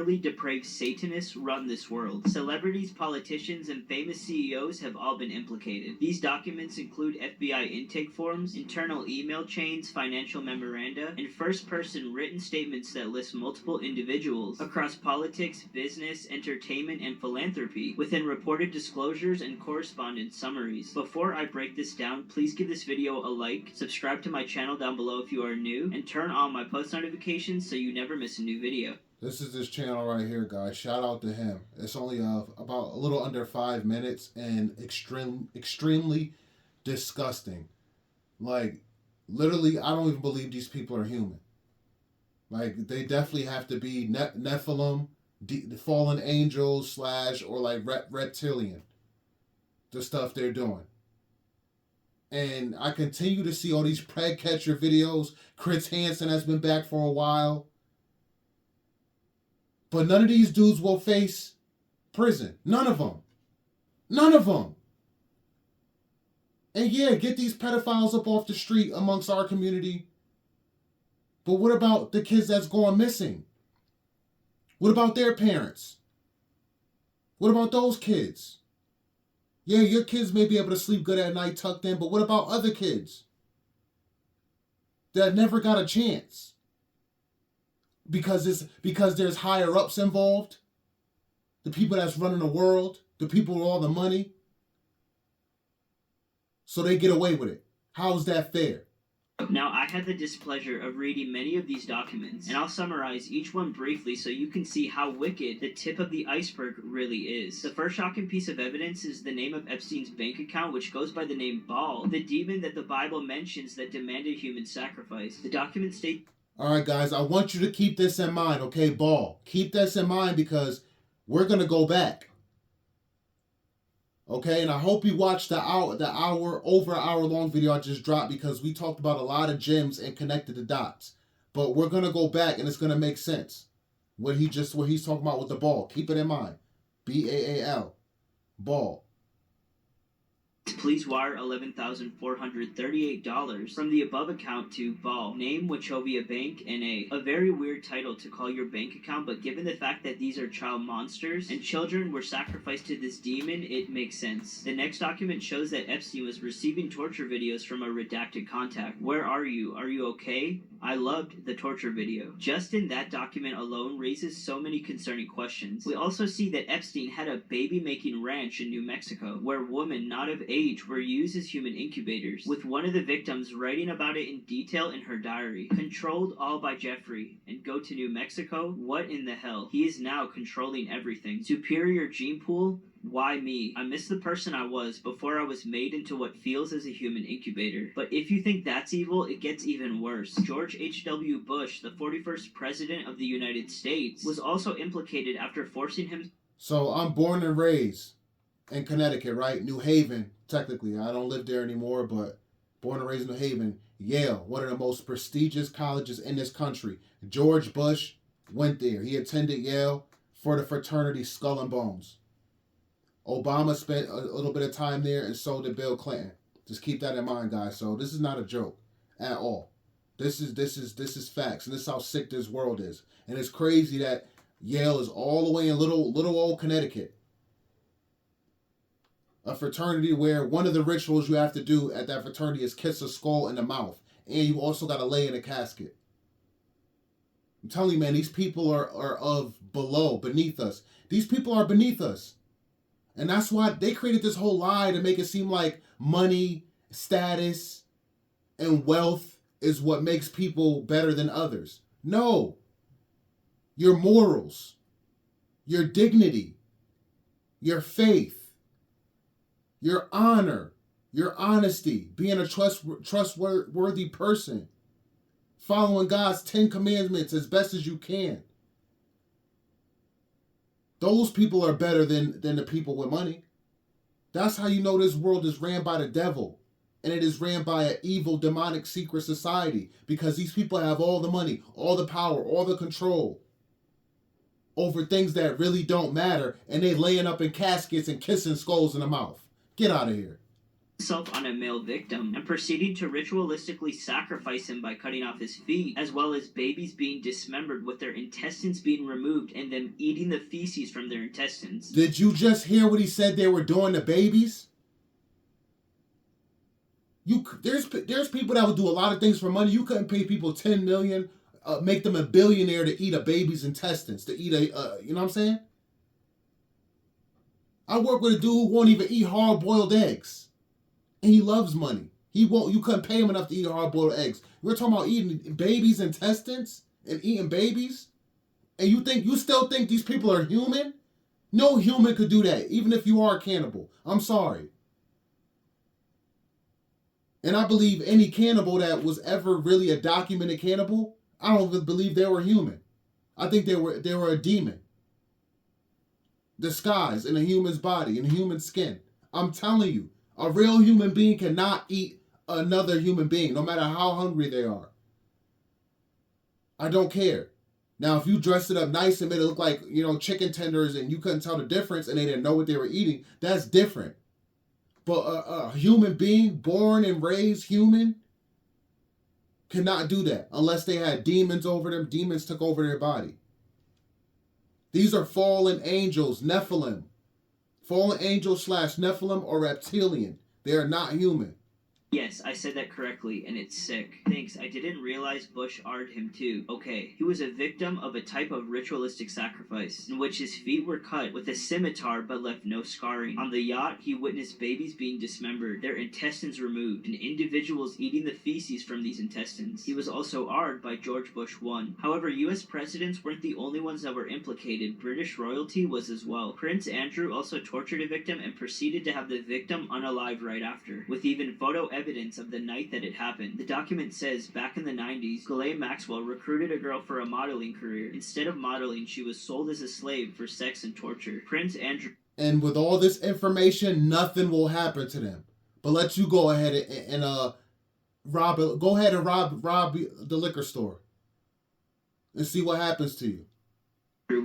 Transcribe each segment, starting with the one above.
morally depraved Satanists run this world. Celebrities, politicians, and famous CEOs have all been implicated. These documents include FBI intake forms, internal email chains, financial memoranda, and first-person written statements that list multiple individuals across politics, business, entertainment, and philanthropy within reported disclosures and correspondence summaries. Before I break this down, please give this video a like, subscribe to my channel down below if you are new, and turn on my post notifications so you never miss a new video. This is this channel right here, guys. Shout out to him. It's only about a little under 5 minutes and extremely disgusting. Like, literally, I don't even believe these people are human. Like, they definitely have to be Nephilim, fallen angels / or like reptilian. The stuff they're doing. And I continue to see all these preg catcher videos. Chris Hansen has been back for a while. But none of these dudes will face prison. None of them. None of them. And yeah, get these pedophiles up off the street amongst our community. But what about the kids that's going missing? What about their parents? What about those kids? Yeah, your kids may be able to sleep good at night tucked in, but what about other kids that never got a chance? Because there's higher ups involved, the people that's running the world, the people with all the money, so they get away with it. How is that fair? Now, I had the displeasure of reading many of these documents, and I'll summarize each one briefly so you can see how wicked the tip of the iceberg really is. The first shocking piece of evidence is the name of Epstein's bank account, which goes by the name Baal, the demon that the Bible mentions that demanded human sacrifice. The documents state... Alright guys, I want you to keep this in mind, okay, Baal? Keep this in mind because we're going to go back. Okay, and I hope you watched the over hour long video I just dropped because we talked about a lot of gems and connected the dots. But we're gonna go back and it's gonna make sense. What he's talking about with the Baal. Keep it in mind. B-A-A-L. Baal. Please wire $11,438 from the above account to Baal. Name Wachovia Bank, N.A. A very weird title to call your bank account, but given the fact that these are child monsters and children were sacrificed to this demon, it makes sense. The next document shows that Epstein was receiving torture videos from a redacted contact. Where are you? Are you okay? I loved the torture video. Just in that document alone raises so many concerning questions. We also see that Epstein had a baby-making ranch in New Mexico, where women not of age were used as human incubators, with one of the victims writing about it in detail in her diary. Controlled all by Jeffrey, and go to New Mexico? What in the hell? He is now controlling everything. Superior gene pool? Why me? I miss the person I was before I was made into what feels as a human incubator. But if you think that's evil, it gets even worse. George H.W. Bush, the 41st President of the United States, was also implicated after forcing him... So I'm born and raised in Connecticut, right? New Haven, technically. I don't live there anymore, but born and raised in New Haven. Yale, one of the most prestigious colleges in this country. George Bush went there. He attended Yale for the fraternity Skull and Bones. Obama spent a little bit of time there, and so did Bill Clinton. Just keep that in mind, guys. So this is not a joke at all. This is facts, and this is how sick this world is. And it's crazy that Yale is all the way in little old Connecticut. A fraternity where one of the rituals you have to do at that fraternity is kiss a skull in the mouth, and you also got to lay in a casket. I'm telling you, man, these people are beneath us. These people are beneath us. And that's why they created this whole lie to make it seem like money, status, and wealth is what makes people better than others. No. Your morals, your dignity, your faith, your honor, your honesty, being a trustworthy person, following God's 10 commandments as best as you can. Those people are better than the people with money. That's how you know this world is ran by the devil. And it is ran by an evil, demonic, secret society. Because these people have all the money, all the power, all the control over things that really don't matter. And they laying up in caskets and kissing skulls in the mouth. Get out of here. himself on a male victim and proceeding to ritualistically sacrifice him by cutting off his feet, as well as babies being dismembered with their intestines being removed and them eating the feces from their intestines. Did you just hear what he said they were doing to babies? There's people that would do a lot of things for money. You couldn't pay people 10 million, make them a billionaire to eat a baby's intestines, to eat you know what I'm saying? I work with a dude who won't even eat hard-boiled eggs. And he loves money. You couldn't pay him enough to eat hard-boiled eggs. We're talking about eating babies' intestines and eating babies? And you still think these people are human? No human could do that, even if you are a cannibal. I'm sorry. And I believe any cannibal that was ever really a documented cannibal, I don't even believe they were human. I think they were a demon. Disguised in a human's body, in a human skin. I'm telling you, a real human being cannot eat another human being, no matter how hungry they are. I don't care. Now, if you dressed it up nice and made it look like, chicken tenders and you couldn't tell the difference and they didn't know what they were eating, that's different. But a human being, born and raised human, cannot do that unless they had demons over them. Demons took over their body. These are fallen angels, Nephilim. Fallen angels / Nephilim or reptilian. They are not human. Yes, I said that correctly, and it's sick. Thanks, I didn't realize Bush R'd him too. Okay, he was a victim of a type of ritualistic sacrifice, in which his feet were cut with a scimitar but left no scarring. On the yacht, he witnessed babies being dismembered, their intestines removed, and individuals eating the feces from these intestines. He was also R'd by George Bush I. However, US presidents weren't the only ones that were implicated. British royalty was as well. Prince Andrew also tortured a victim and proceeded to have the victim unalived right after, with even photo evidence of the night that it happened. The document says, back in the 90s, Ghislaine Maxwell recruited a girl for a modeling career. Instead of modeling, she was sold as a slave for sex and torture. Prince Andrew... And with all this information, nothing will happen to them. But let you go ahead and rob the liquor store and see what happens to you.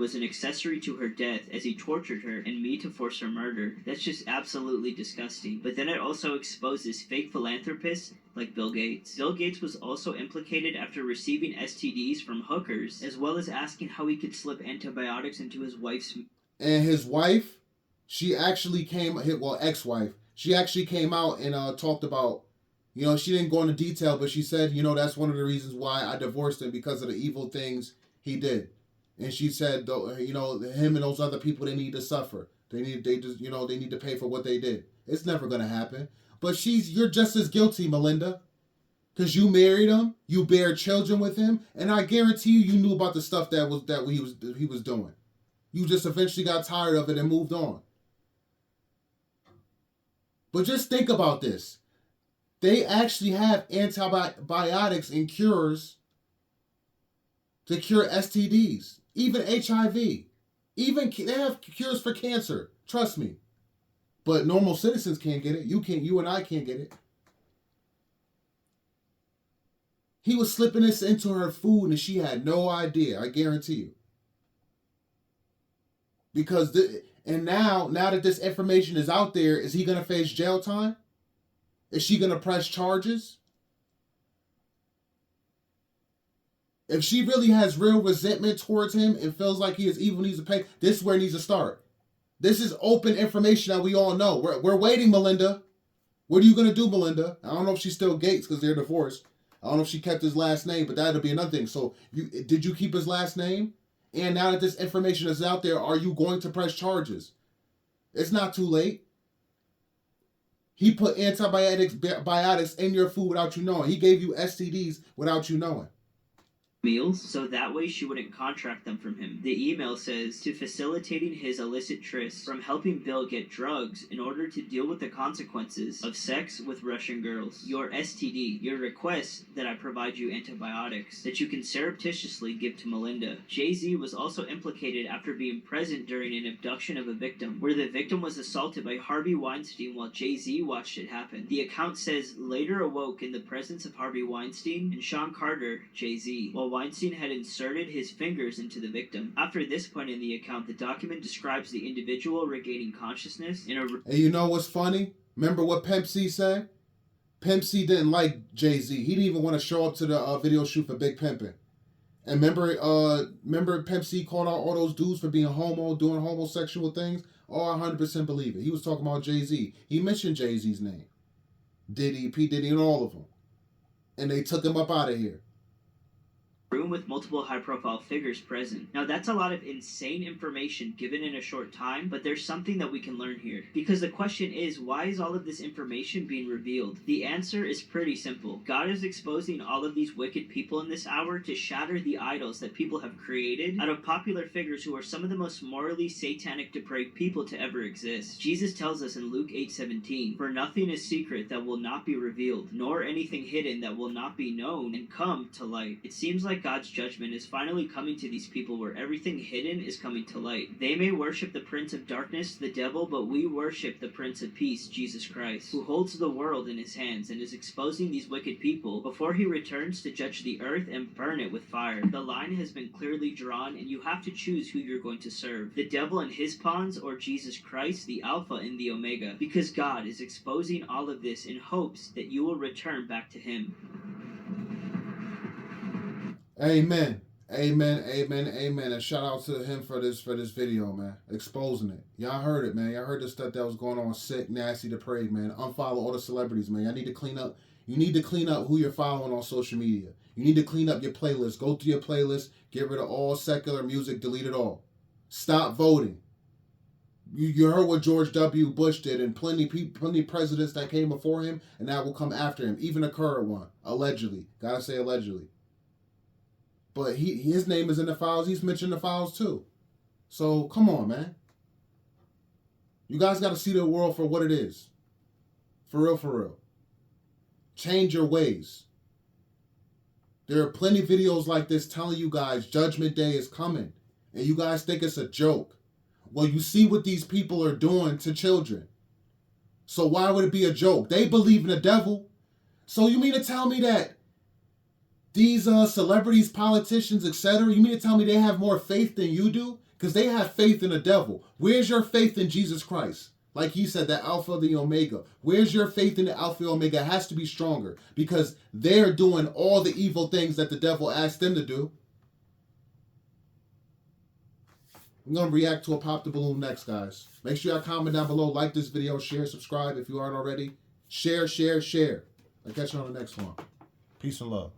Was an accessory to her death as he tortured her and me to force her murder. That's just absolutely disgusting. But then it also exposes fake philanthropists like Bill Gates. Bill Gates was also implicated after receiving STDs from hookers, as well as asking how he could slip antibiotics into his wife's... And his wife, she actually ex-wife, she actually came out and talked about, she didn't go into detail, but she said, that's one of the reasons why I divorced him, because of the evil things he did. And she said, him and those other people, they need to suffer. They need to pay for what they did. It's never going to happen. But you're just as guilty, Melinda. Because you married him, you bear children with him, and I guarantee you knew about the stuff that he was doing. You just eventually got tired of it and moved on. But just think about this. They actually have antibiotics and cures to cure STDs. Even HIV. Even they have cures for cancer. Trust me. But normal citizens can't get it. You and I can't get it. He was slipping this into her food and she had no idea. I guarantee you. Because now that this information is out there, is he going to face jail time? Is she going to press charges? If she really has real resentment towards him and feels like he is evil, needs to pay, this is where it needs to start. This is open information that we all know. We're waiting, Melinda. What are you going to do, Melinda? I don't know if she's still Gates because they're divorced. I don't know if she kept his last name, but that'll be another thing. So did you keep his last name? And now that this information is out there, are you going to press charges? It's not too late. He put antibiotics in your food without you knowing. He gave you STDs without you knowing. Meals, so that way she wouldn't contract them from him. The email says, to facilitating his illicit trysts from helping Bill get drugs in order to deal with the consequences of sex with Russian girls. Your STD, your request that I provide you antibiotics that you can surreptitiously give to Melinda. Jay-Z was also implicated after being present during an abduction of a victim, where the victim was assaulted by Harvey Weinstein while Jay-Z watched it happen. The account says, later awoke in the presence of Harvey Weinstein and Sean Carter, Jay-Z, while Weinstein had inserted his fingers into the victim. After this point in the account, the document describes the individual regaining consciousness in a... And you know what's funny? Remember what Pimp C said? Pimp C didn't like Jay-Z. He didn't even want to show up to the video shoot for Big Pimpin'. And remember Pimp C called out all those dudes for being homo, doing homosexual things? Oh, I 100% believe it. He was talking about Jay-Z. He mentioned Jay-Z's name. Diddy, P. Diddy, and all of them. And they took him up out of here. Room with multiple high-profile figures present. Now that's a lot of insane information given in a short time, but there's something that we can learn here. Because the question is, why is all of this information being revealed? The answer is pretty simple. God is exposing all of these wicked people in this hour to shatter the idols that people have created out of popular figures who are some of the most morally satanic, depraved people to ever exist. Jesus tells us in Luke 8:17, "For nothing is secret that will not be revealed, nor anything hidden that will not be known and come to light." It seems like God's judgment is finally coming to these people where everything hidden is coming to light. They may worship the prince of darkness, the devil, but we worship the Prince of Peace, Jesus Christ, who holds the world in his hands and is exposing these wicked people before he returns to judge the earth and burn it with fire. The line has been clearly drawn, and you have to choose who you're going to serve, the devil and his pawns or Jesus Christ, the Alpha and the Omega, because God is exposing all of this in hopes that you will return back to him. Amen. Amen. Amen. Amen. And shout out to him for this video, man. Exposing it. Y'all heard it, man. Y'all heard the stuff that was going on. Sick, nasty, depraved, man. Unfollow all the celebrities, man. Y'all need to clean up. You need to clean up who you're following on social media. You need to clean up your playlist. Go through your playlist. Get rid of all secular music. Delete it all. Stop voting. You heard what George W. Bush did, and plenty presidents that came before him, and that will come after him. Even the current one, allegedly. Gotta say allegedly. But his name is in the files. He's mentioned the files too. So come on, man. You guys got to see the world for what it is. For real, for real. Change your ways. There are plenty of videos like this telling you guys Judgment Day is coming. And you guys think it's a joke. Well, you see what these people are doing to children. So why would it be a joke? They believe in the devil. So you mean to tell me that these celebrities, politicians, etc., you mean to tell me they have more faith than you do? Because they have faith in the devil. Where's your faith in Jesus Christ? Like he said, the Alpha, the Omega. Where's your faith in the Alpha, Omega? It has to be stronger. Because they're doing all the evil things that the devil asked them to do. I'm going to react to a Pop the Balloon next, guys. Make sure y'all comment down below. Like this video. Share, subscribe if you aren't already. Share, share, share. I'll catch you on the next one. Peace and love.